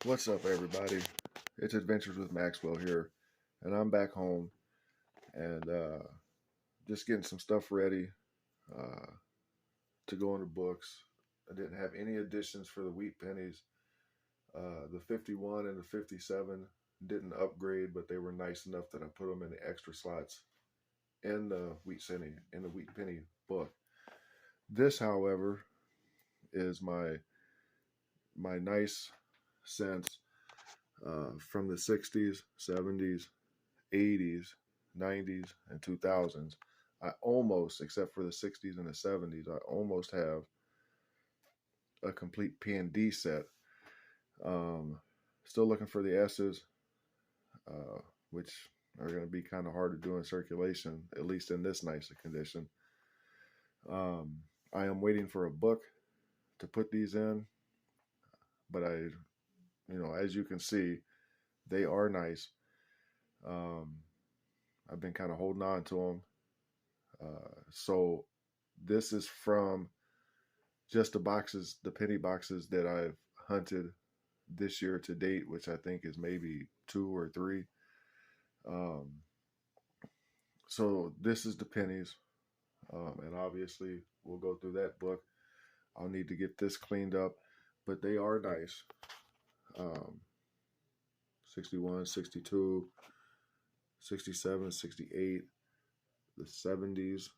What's up, everybody? It's Adventures with Maxwell here, and I'm back home and just getting some stuff ready uh, to go into books. I didn't have any additions for the wheat pennies. The 51 and the 57 didn't upgrade, but they were nice enough that I put them in the extra slots in the wheat penny book. This, however, is my nice sense from the 60s, 70s, 80s, 90s, and 2000s. I almost, except for the 60s and the 70s, I almost have a complete P&D set. Still looking for the S's, uh, which are going to be kind of hard to do in circulation, at least in this nicer condition. I am waiting for a book to put these in, but as you can see, they are nice. I've been kind of holding on to them. So this is from just the penny boxes that I've hunted this year to date, which I think is maybe 2 or 3. So this is the pennies, and obviously we'll go through that book. I'll need to get this cleaned up, but they are nice. 61, 62, 67, 68, the 70s,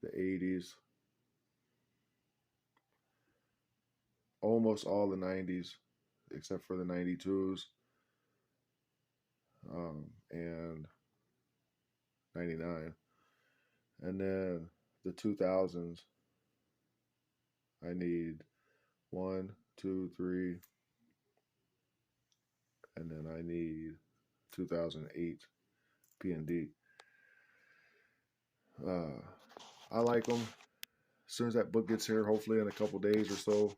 the 80s, almost all the 90s, except for the 92s, and 99. And then the 2000s, I need 1, 2, 3, and then I need 2008 P&D. I like them. As soon as that book gets here, hopefully in a couple days or so,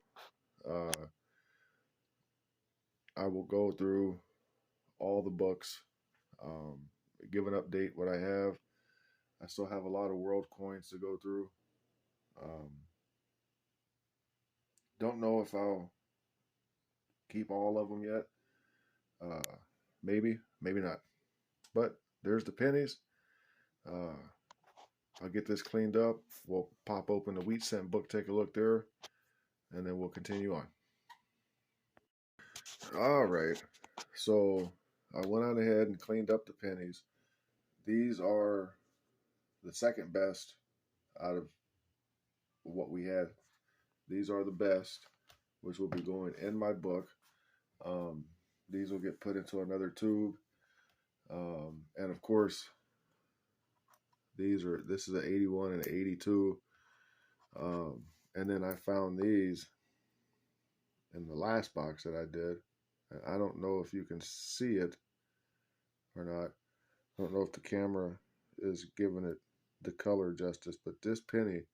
I will go through all the books, give an update what I have. I still have a lot of world coins to go through. Don't know if I'll keep all of them yet. Maybe not. But there's the pennies. I'll get this cleaned up. We'll pop open the wheat cent book, take a look there, and then we'll continue on. All right. So I went on ahead and cleaned up the pennies. These are the second best out of what we had. These are the best, which will be going in my book. These will get put into another tube. And of course, this is an 81 and an 82. And then I found these in the last box that I did. And I don't know if you can see it or not. I don't know if the camera is giving it the color justice, but this penny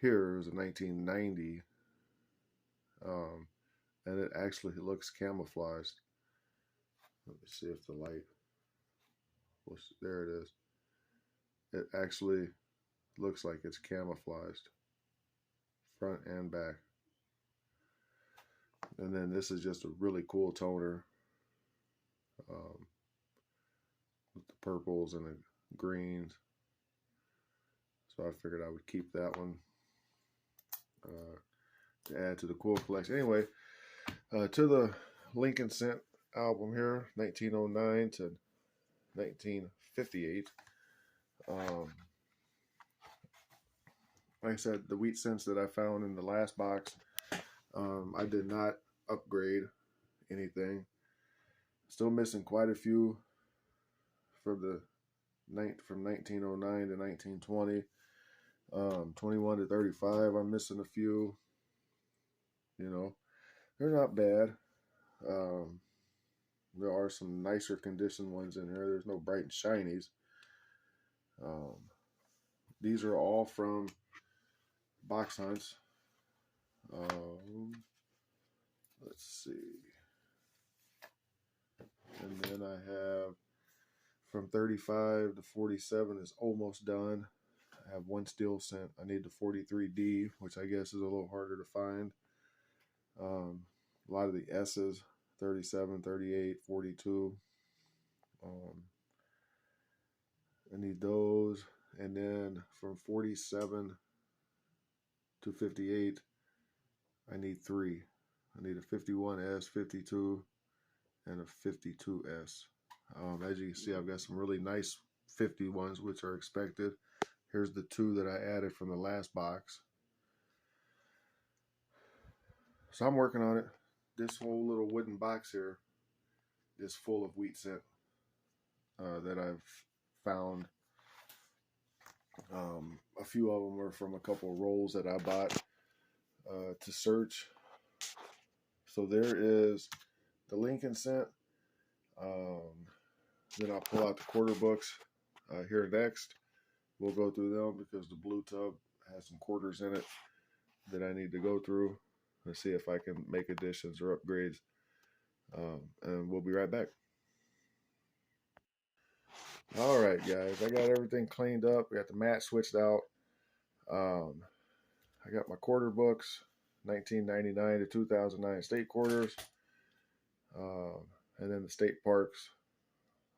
here is a 1990. And it actually looks camouflaged. Let me see if the light, there it is. It actually looks like it's camouflaged, front and back. And then this is just a really cool toner, with the purples and the greens. So I figured I would keep that one to add to the cool collection. Anyway, to the Lincoln Cent album here, 1909 to 1958. Like I said, the wheat cents that I found in the last box, I did not upgrade anything. Still missing quite a few from 1909 to 1920. 21 to 35, I'm missing a few. They're not bad. There are some nicer condition ones in here. There's no bright and shinies. These are all from box hunts. Let's see. And then I have from 35 to 47 is almost done. I have one steel cent. I need the 43D, which I guess is a little harder to find. A lot of the S's, 37, 38, 42. I need those. And then from 47 to 58, I need 3. I need a 51S, 52, and a 52S. As you can see, I've got some really nice 51s, which are expected. Here's the 2 that I added from the last box. So I'm working on it. This whole little wooden box here is full of wheat scent that I've found. A few of them were from a couple of rolls that I bought to search. So there is the Lincoln scent. Then I'll pull out the quarter books here next. We'll go through them because the blue tub has some quarters in it that I need to go through and see if I can make additions or upgrades. And we'll be right back. All right, guys, I got everything cleaned up. I got the mat switched out. I got my quarter books, 1999 to 2009 state quarters, and then the state parks,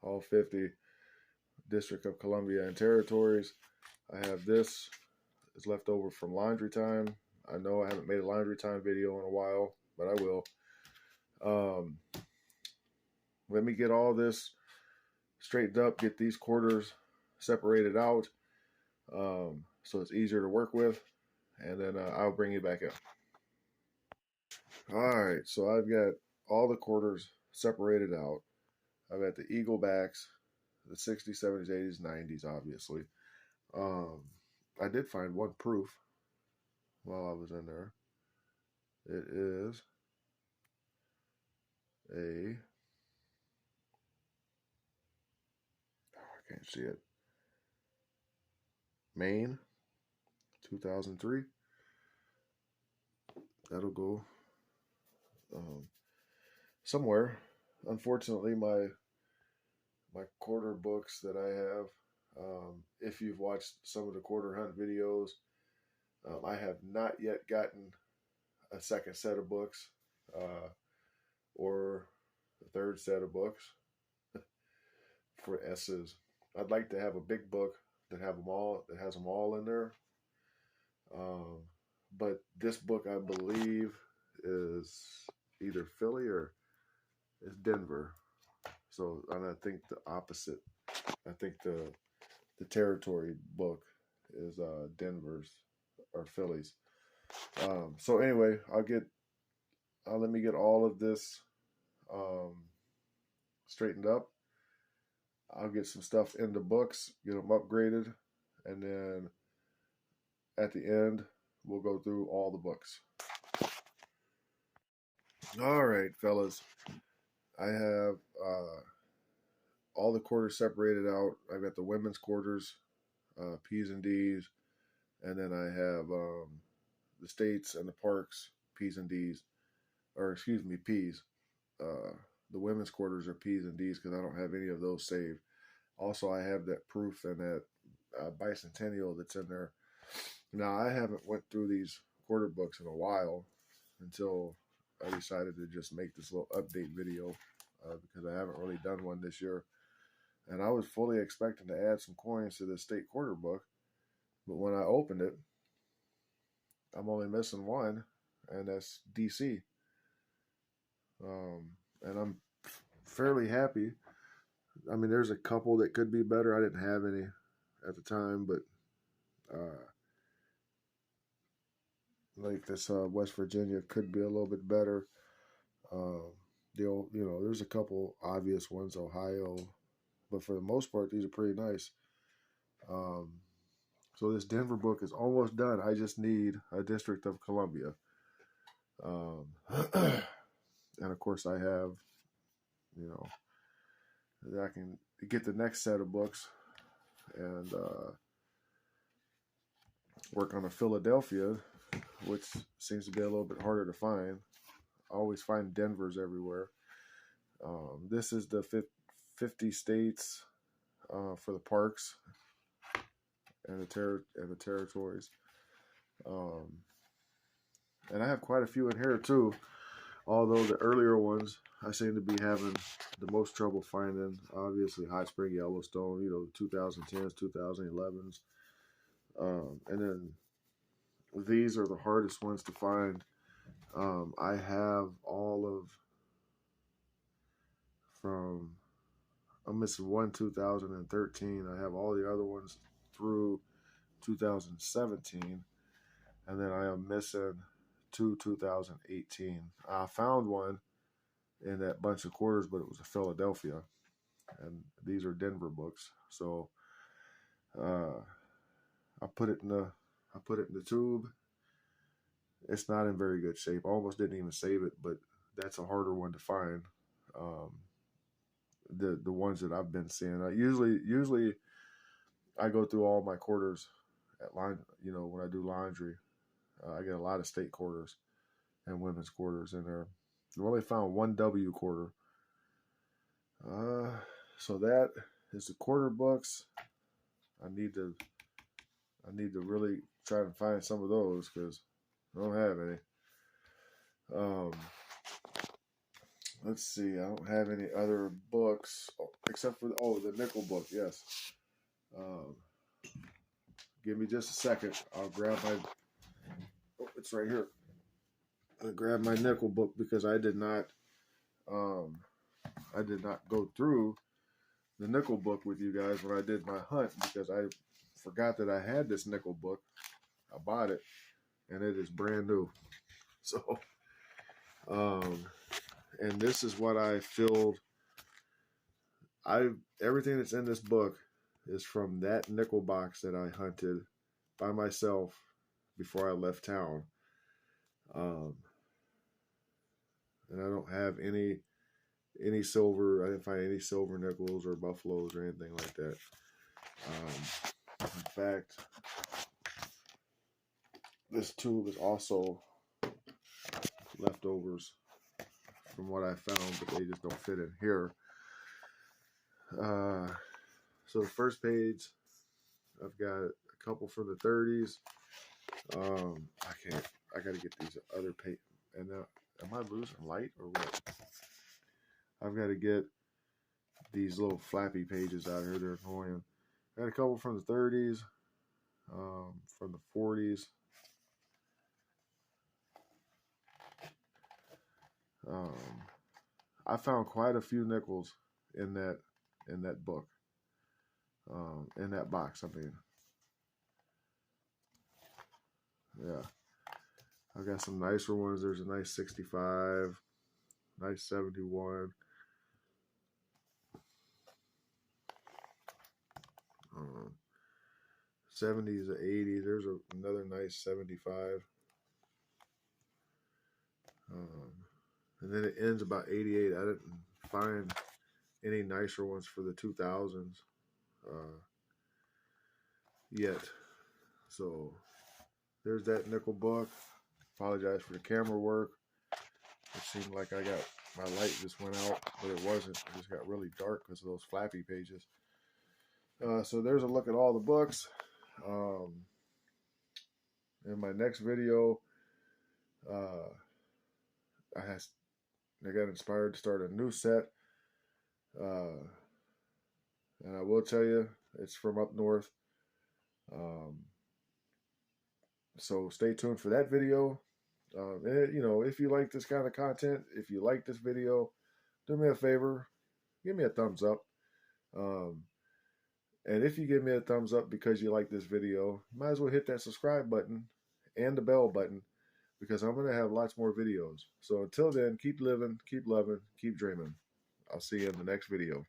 all 50, District of Columbia and territories. I have this. It's left over from laundry time. I know I haven't made a laundry time video in a while, but I will. Let me get all this straightened up, get these quarters separated out, so it's easier to work with, and then I'll bring you back up. All right, so I've got all the quarters separated out. I've got the Eagle backs, the 60s, 70s, 80s, 90s, obviously. I did find one proof while I was in there. It is a, I can't see it, Maine, 2003. That'll go somewhere. Unfortunately, my quarter books that I have, if you've watched some of the quarter hunt videos, I have not yet gotten a second set of books or a third set of books for S's. I'd like to have a big book that has them all in there. But this book, I believe, is either Philly or it's Denver. So, and I think the opposite. I think the territory book is Denver's or Philly's. So anyway, let me get all of this straightened up. I'll get some stuff in the books, get them upgraded, and then at the end, we'll go through all the books. All right, fellas. I have all the quarters separated out. I've got the women's quarters, P's and D's, and then I have the states and the parks, P's and D's, or excuse me, P's. The women's quarters are P's and D's because I don't have any of those saved. Also, I have that proof and that bicentennial that's in there. Now, I haven't went through these quarter books in a while until I decided to just make this little update video because I haven't really done one this year. And I was fully expecting to add some coins to the state quarter book. But when I opened it, I'm only missing one, and that's DC. And I'm fairly happy. I mean, there's a couple that could be better. I didn't have any at the time, but like this West Virginia could be a little bit better. There's a couple obvious ones, Ohio, but for the most part, these are pretty nice. So this Denver book is almost done. I just need a District of Columbia. And of course I have, I can get the next set of books and work on a Philadelphia, which seems to be a little bit harder to find. I always find Denver's everywhere. This is the 50 states for the parks and the territories. And I have quite a few in here too. Although the earlier ones I seem to be having the most trouble finding. Obviously, Hot Spring Yellowstone, you know, the 2010s, 2011s. And then these are the hardest ones to find. I have all of from, I'm missing one 2013. I have all the other ones through 2017. And then I am missing two 2018. I found one in that bunch of quarters, but it was a Philadelphia. And these are Denver books. So I put it in the tube. It's not in very good shape. I almost didn't even save it, but that's a harder one to find. Um, the ones that I've been seeing. Usually I go through all my quarters at line. You know, when I do laundry, I get a lot of state quarters and women's quarters in there. I only found one W quarter. So that is the quarter books. I need to really try to find some of those because I don't have any. Let's see. I don't have any other books except for the nickel book. Yes. Give me just a second. I'll grab my. Oh, it's right here. I grab my nickel book because I did not go through the nickel book with you guys when I did my hunt because I forgot that I had this nickel book. I bought it and it is brand new. So, and this is what I filled. Everything that's in this book is from that nickel box that I hunted by myself before I left town. And I don't have any silver. I didn't find any silver nickels or buffaloes or anything like that. In fact, this tube is also leftovers from what I found, but they just don't fit in here. So the first page, I've got a couple from the 30s. I gotta get these other pages. And now, am I losing light or what? I've got to get these little flappy pages out here. They're annoying. I got a couple from the 30s, from the 40s. I found quite a few nickels in that book, in that box. I mean, yeah. I got some nicer ones. There's a nice 65, nice 71. 70s or 80s. There's another nice 75. And then it ends about 88. I didn't find any nicer ones for the 2000s yet. So there's that nickel book. Apologize for the camera work. It seemed like my light just went out, but it wasn't. It just got really dark because of those flappy pages. So there's a look at all the books. In my next video, I got inspired to start a new set. And I will tell you, it's from up north. So stay tuned for that video. And, you know, if you like this kind of content, if you like this video, do me a favor, give me a thumbs up. And if you give me a thumbs up because you like this video, you might as well hit that subscribe button and the bell button because I'm going to have lots more videos. So until then, keep living, keep loving, keep dreaming. I'll see you in the next video.